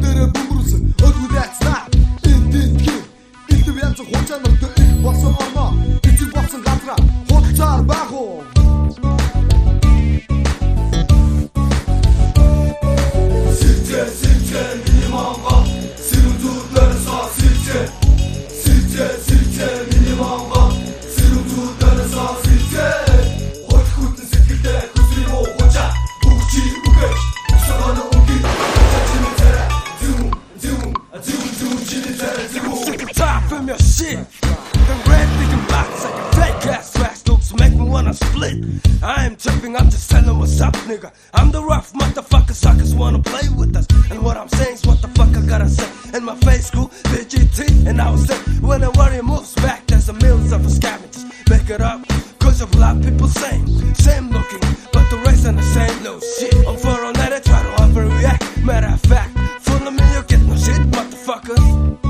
дээрээ бөмбөрүүлсэн өдгөө дайцнаа энд илдэв янз хуучаанартай их болсон орноо эцэг болсон газраа хуцаар байх уу Сэлчэ миний монго сэрүүтүүдээр соо сэлчэ миний монго сэрүүтүүдээр соо сэлчэ хот хүтэн сэтгэлдээ хүсрийн муу хуча бүгчи үгэж усагана үнги Time from your shit the red big box like a fake ass trash looks make me wanna split I am tripping I'm just telling what's up nigga I'm the rough motherfucker suckers wanna play with us and what I'm saying is what the fuck I gotta say in my face school BGT and I was there when the warrior moves back there's a millions of scavengers make it up cause of a lot of people same looking but the race ain't the same no shit I'm for all that I try to overreact matter of fact full of me you get no shit motherfuckers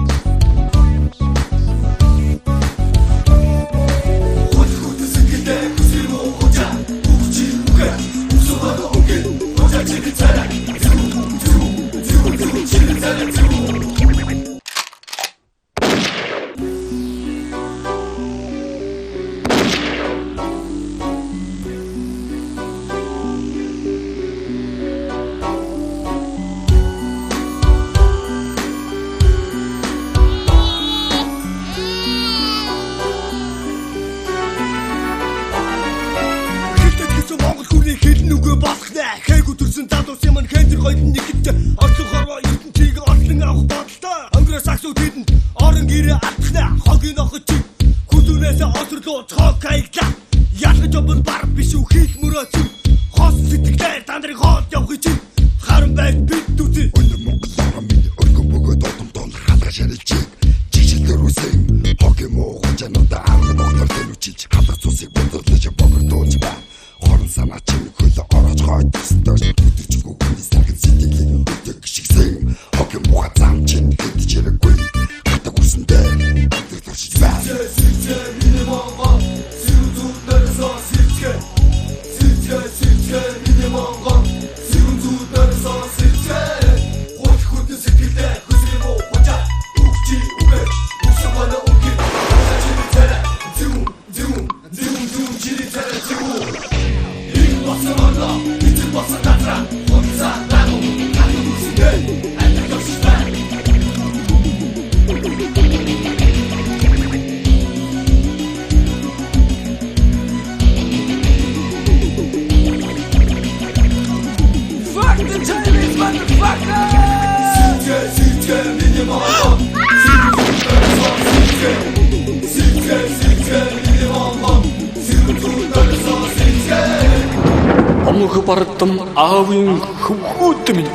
бардам аавын хөвгүүд минь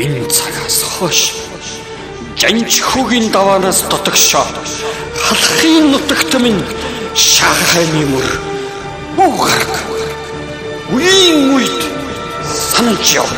энэ цагаас хойш жанж хөгийн даваанаас дотогшоо халахын нутагт минь шахахны мөр угарг үеийн үед санаж яв